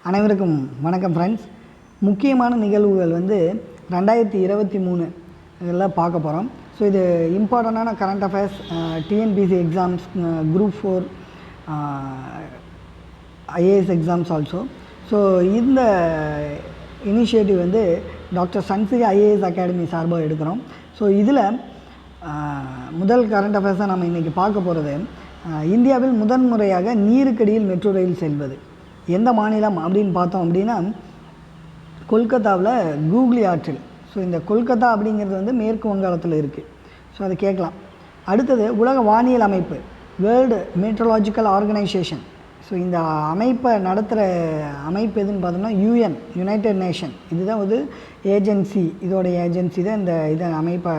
அனைவருக்கும் வணக்கம் ஃப்ரெண்ட்ஸ். முக்கியமான நிகழ்வுகள் வந்து 2023 இதெல்லாம் பார்க்க போகிறோம். ஸோ இது இம்பார்ட்டண்டான current affairs, TNPSC exams, group 4 IAS exams also. So இந்த இனிஷியேட்டிவ் வந்து டாக்டர் சன்சிகா ஐஏஎஸ் அகாடமி சார்பாக எடுக்கிறோம். ஸோ இதில் முதல் கரண்ட் அஃபேர்ஸாக நம்ம இன்றைக்கி பார்க்க போகிறது, இந்தியாவில் முதன்முறையாக நீருக்கடியில் மெட்ரோ ரயில் செல்வது எந்த மாநிலம் அப்படின்னு பார்த்தோம் அப்படின்னா கொல்கத்தாவில் கூகுளி ஆற்றில். ஸோ இந்த கொல்கத்தா அப்படிங்கிறது வந்து மேற்கு வங்காளத்தில் இருக்குது. ஸோ அதை கேட்கலாம். அடுத்தது உலக வானியல் அமைப்பு, வேர்ல்டு மீட்ரலாஜிக்கல் ஆர்கனைசேஷன். ஸோ இந்த அமைப்பை நடத்துகிற அமைப்பு எதுன்னு பார்த்தோம்னா யூஎன், யுனைடெட் நேஷன். இதுதான் வந்து ஏஜென்சி, இதோடைய ஏஜென்சி தான் இதை அமைப்பை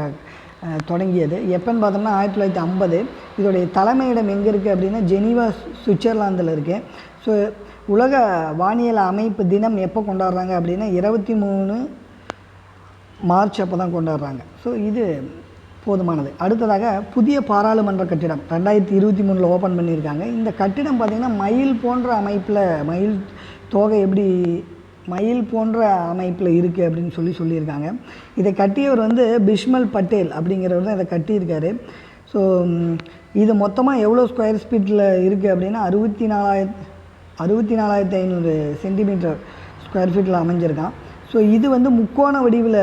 தொடங்கியது. எப்போன்னு பார்த்தோம்னா 1950. இதோடைய தலைமையிடம் எங்கே இருக்குது அப்படின்னா ஜெனீவா, சுவிட்சர்லாந்தில் இருக்குது. ஸோ உலக வானியல் அமைப்பு தினம் எப்போ கொண்டாடுறாங்க அப்படின்னா 23 மார்ச் அப்போ தான் கொண்டாடுறாங்க. ஸோ இது போதுமானது. அடுத்ததாக புதிய பாராளுமன்ற கட்டிடம் 2023 ஓப்பன் பண்ணியிருக்காங்க. இந்த கட்டிடம் பார்த்திங்கன்னா மயில் போன்ற அமைப்பில், மயில் தோகை எப்படி மயில் போன்ற அமைப்பில் இருக்குது அப்படின்னு சொல்லியிருக்காங்க. இதை கட்டியவர் வந்து பிஸ்மல் பட்டேல் அப்படிங்கிறவர் தான் இதை கட்டியிருக்காரு. ஸோ இது மொத்தமாக எவ்வளோ ஸ்கொயர் ஃபீட்டில் இருக்குது அப்படின்னா 64,500 சென்டிமீட்டர் ஸ்கொயர் ஃபீட்டில் அமைஞ்சிருக்கான். ஸோ இது வந்து முக்கோண வடிவில்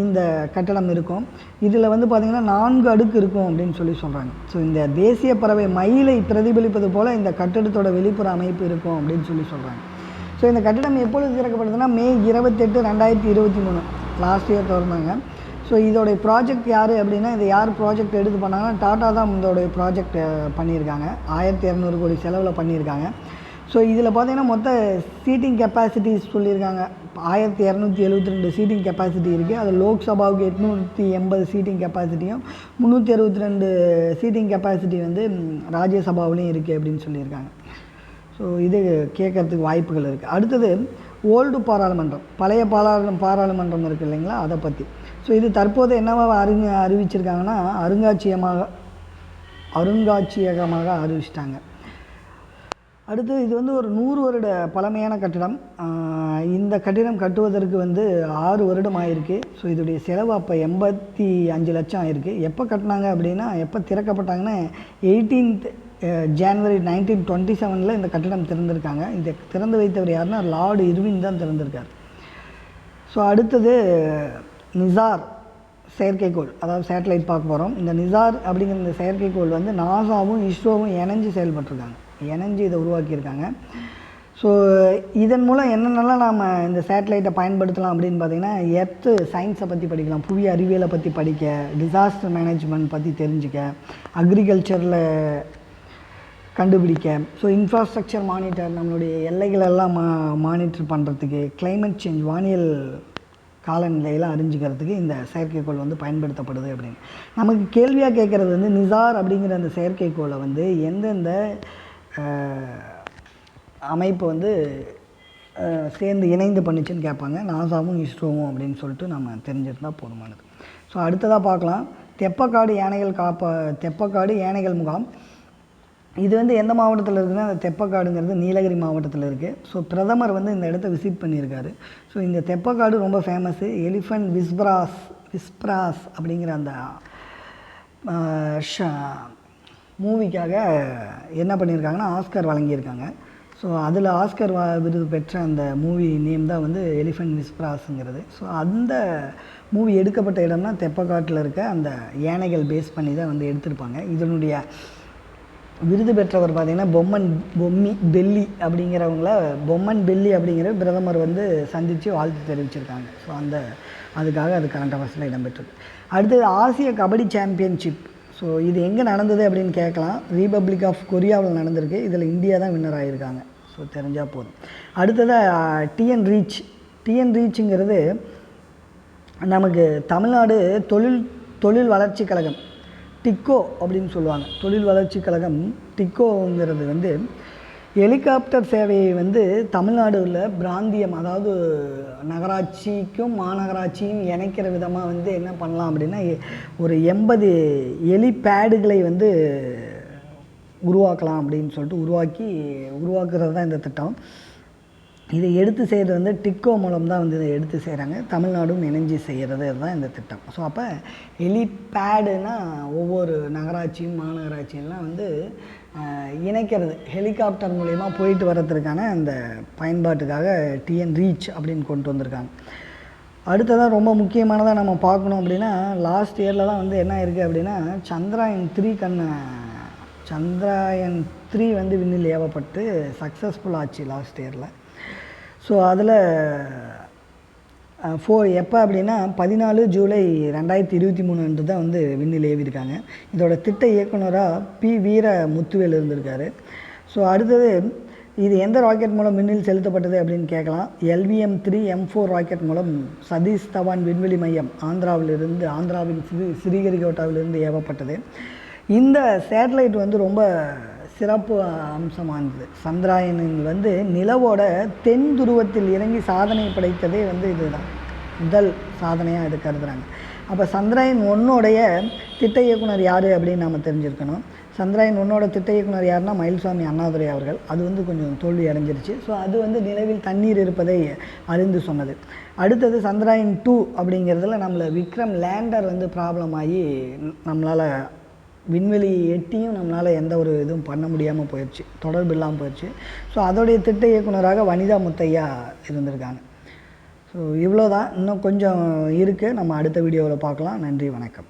இந்த கட்டடம் இருக்கும். இதில் வந்து பார்த்திங்கன்னா 4 அடுக்கு இருக்கும் அப்படின்னு சொல்கிறாங்க. ஸோ இந்த தேசிய பறவை மயிலை பிரதிபலிப்பது போல் இந்த கட்டடத்தோட வெளிப்புற அமைப்பு இருக்கும் அப்படின்னு சொல்கிறாங்க. ஸோ இந்த கட்டிடம் எப்பொழுது திறக்கப்படுதுன்னா May 28, 2023 லாஸ்ட் இயர் திறந்தாங்க. ஸோ இதோடைய ப்ராஜெக்ட் யார் அப்படின்னா, இதை யார் ப்ராஜெக்ட் எடுத்து பண்ணாங்கன்னா டாட்டா தான் இதோடைய ப்ராஜெக்ட் பண்ணியிருக்காங்க. 1200 கோடி செலவில் பண்ணியிருக்காங்க. ஸோ இதில் பார்த்திங்கன்னா மொத்த சீட்டிங் கெப்பாசிட்டிஸ் சொல்லியிருக்காங்க. 1272 சீட்டிங் கெப்பாசிட்டி இருக்குது. அது லோக்சபாவுக்கு 880 சீட்டிங் கெப்பாசிட்டியும் 362 சீட்டிங் கெப்பாசிட்டி வந்து ராஜ்யசபாவிலையும் இருக்குது அப்படின்னு சொல்லியிருக்காங்க. ஸோ இது கேட்குறதுக்கு வாய்ப்புகள் இருக்குது. அடுத்தது ஓல்டு பாராளுமன்றம், பழைய பாராளுமன்றம் இருக்குது இல்லைங்களா, அதை பற்றி. ஸோ இது தற்போது என்னவா அறிவிச்சிருக்காங்கன்னா அருங்காட்சியகமாக அறிவிச்சிட்டாங்க. அடுத்து இது வந்து ஒரு 100 வருட பழமையான கட்டிடம். இந்த கட்டிடம் கட்டுவதற்கு வந்து 6 வருடம் ஆகிருக்கு. ஸோ இதோடைய செலவு அப்போ 85 லட்சம் ஆகிருக்கு. எப்போ கட்டினாங்க அப்படின்னா, எப்போ திறக்கப்பட்டாங்கன்னா 18th January 1927 இந்த கட்டிடம் திறந்திருக்காங்க. இதை திறந்து வைத்தவர் யாருன்னா லார்டு இர்வின் தான் திறந்திருக்கார். ஸோ அடுத்தது நிசார் செயற்கைக்கோள், அதாவது சேட்டலைட் பார்க்க போகிறோம். இந்த நிசார் அப்படிங்கிற இந்த செயற்கைக்கோள் வந்து நாசாவும் இஸ்ரோவும் இணைஞ்சு செயல்பட்டுருக்காங்க, இணைஞ்சு இதை உருவாக்கியிருக்காங்க. ஸோ இதன் மூலம் என்னென்னலாம் நாம் இந்த சேட்டலைட்டை பயன்படுத்தலாம் அப்படின்னு பார்த்திங்கன்னா, எர்த்து சயின்ஸை பற்றி படிக்கலாம், புவி அறிவியலை பற்றி படிக்க, டிசாஸ்டர் மேனேஜ்மெண்ட் பற்றி தெரிஞ்சுக்க, அக்ரிகல்ச்சரில் கண்டுபிடிக்க, ஸோ இன்ஃப்ராஸ்ட்ரக்சர் மானிட்டர், நம்மளுடைய எல்லைகளெல்லாம் மானிட்டர் பண்ணுறதுக்கு, கிளைமேட் சேஞ்ச் வானியல் காலநிலையெல்லாம் அறிஞ்சிக்கிறதுக்கு இந்த செயற்கைக்கோள் வந்து பயன்படுத்தப்படுது அப்படின்னு நமக்கு கேள்வியாக கேட்குறது வந்து, நிசார் அப்படிங்கிற அந்த செயற்கைக்கோளை வந்து எந்தெந்த அமைப்பு வந்து சேர்ந்து இணைந்து பண்ணிச்சுன்னு கேட்பாங்க. நாசாவும் இஸ்ரோவும் அப்படின்னு சொல்லிட்டு நம்ம தெரிஞ்சிருந்தால் போதுமானது. ஸோ அடுத்ததாக பார்க்கலாம், தெப்பக்காடு யானைகள் முகாம். இது வந்து எந்த மாவட்டத்தில் இருக்குதுன்னா, அந்த தெப்பக்காடுங்கிறது நீலகிரி மாவட்டத்தில் இருக்குது. ஸோ பிரதமர் வந்து இந்த இடத்த விசிட் பண்ணியிருக்காரு. ஸோ இந்த தெப்பக்காடு ரொம்ப ஃபேமஸ்ஸு. எலிஃபண்ட் விஸ்ப்ராஸ் அப்படிங்கிற அந்த மூவிக்காக என்ன பண்ணியிருக்காங்கன்னா ஆஸ்கர் வழங்கியிருக்காங்க. ஸோ அதில் ஆஸ்கர் விருது பெற்ற அந்த மூவி நேம் தான் வந்து எலிஃபண்ட் விஸ்ப்ராஸுங்கிறது. ஸோ அந்த மூவி எடுக்கப்பட்ட இடம்னா தெப்பக்காட்டில் இருக்க அந்த யானைகள் பேஸ் பண்ணி தான் வந்து எடுத்திருப்பாங்க. இதனுடைய விருது பெற்றவர் பார்த்திங்கன்னா பொம்மன் பெல்லி அப்படிங்கிற பிரதமர் வந்து சந்தித்து வாழ்த்து தெரிவிச்சிருக்காங்க. ஸோ அதுக்காக அது கரண்ட் அஃபேர்ஸில் இடம்பெற்றது. அடுத்தது ஆசிய கபடி சாம்பியன்ஷிப். ஸோ இது எங்கே நடந்தது அப்படின்னு கேட்கலாம். ரிபப்ளிக் ஆஃப் கொரியாவில் நடந்திருக்கு. இதில் இந்தியா தான் வின்னர் ஆகியிருக்காங்க. ஸோ தெரிஞ்சால் போதும். அடுத்ததாக டிஎன் ரீச்சுங்கிறது நமக்கு தமிழ்நாடு தொழில் வளர்ச்சி கழகம், டிக்கோ அப்படின்னு சொல்லுவாங்க. தொழில் வளர்ச்சி கழகம் டிக்கோங்கிறது வந்து ஹெலிகாப்டர் சேவையை வந்து தமிழ்நாடுல பிராந்தியம், அதாவது நகராட்சிக்கும் மாநகராட்சியும் இணைக்கிற விதமாக வந்து என்ன பண்ணலாம் அப்படின்னா, ஒரு 80 ஹெலிபேடுகளை வந்து உருவாக்கலாம் அப்படின்னு சொல்லிட்டு உருவாக்குறது தான் இந்த திட்டம். இதை எடுத்து செய்கிறது வந்து டிக்கோ மூலம் தான் வந்து இதை எடுத்து செய்கிறாங்க. தமிழ்நாடும் இணைஞ்சு செய்கிறது தான் இந்த திட்டம். ஸோ அப்போ ஹெலிபேடுனா ஒவ்வொரு நகராட்சியும் மாநகராட்சியெல்லாம் வந்து இணைக்கிறது, ஹெலிகாப்டர் மூலயமா போயிட்டு வர்றதுக்கான அந்த பயன்பாட்டுக்காக டிஎன் ரீச் அப்படின்னு கொண்டு வந்திருக்காங்க. அடுத்ததாக ரொம்ப முக்கியமானதாக நம்ம பார்க்கணும் அப்படின்னா, லாஸ்ட் இயரில் தான் வந்து என்ன இருக்குது அப்படின்னா, சந்திராயன் 3 வந்து விண்ணில் ஏவப்பட்டு சக்ஸஸ்ஃபுல் ஆச்சு லாஸ்ட் இயரில். ஸோ அதில் எப்போ அப்படின்னா 14 ஜூலை 2023 அன்று தான் வந்து விண்ணில் ஏவிருக்காங்க. இதோட திட்ட இயக்குனராக பி வீர முத்துவேல் இருந்திருக்காரு. ஸோ அடுத்தது இது எந்த ராக்கெட் மூலம் விண்ணில் செலுத்தப்பட்டது அப்படின்னு கேட்கலாம். LVM-3 M4 ராக்கெட் மூலம் சதீஷ் தவான் விண்வெளி மையம் ஆந்திராவின் ஸ்ரீஹரிகோட்டாவிலிருந்து ஏவப்பட்டது. இந்த சேட்டலைட் வந்து ரொம்ப சிறப்பு அம்சமானது. சந்திராயனில் வந்து நிலவோட தென் துருவத்தில் இறங்கி சாதனை படைத்ததே வந்து இதுதான் முதல் சாதனையாக இது கருதுகிறாங்க. அப்போ சந்திராயன் 1 திட்ட இயக்குனர் யார் அப்படின்னு நம்ம தெரிஞ்சிருக்கணும். சந்திராயன் 1 திட்ட இயக்குனர் யாருன்னா மயில்சாமி அண்ணாதுரை அவர்கள். அது வந்து கொஞ்சம் தோல்வி அடைஞ்சிருச்சு. ஸோ அது வந்து நிலவில் தண்ணீர் இருப்பதை அறிந்து சொன்னது. அடுத்தது சந்திராயன் 2 அப்படிங்கிறதுல நம்மளை விக்ரம் லேண்டர் வந்து ப்ராப்ளம் ஆகி நம்மளால் விண்வெளி எட்டியும் நம்மளால் எந்த ஒரு இதுவும் பண்ண முடியாமல் போயிடுச்சு, தொடர்பு இல்லாமல் போயிடுச்சு. ஸோ அதோடைய திட்ட இயக்குனராக வனிதா முத்தையா இருந்திருக்காங்க. ஸோ இவ்வளோ தான். இன்னும் கொஞ்சம் இருக்குது, நம்ம அடுத்த வீடியோவில் பார்க்கலாம். நன்றி, வணக்கம்.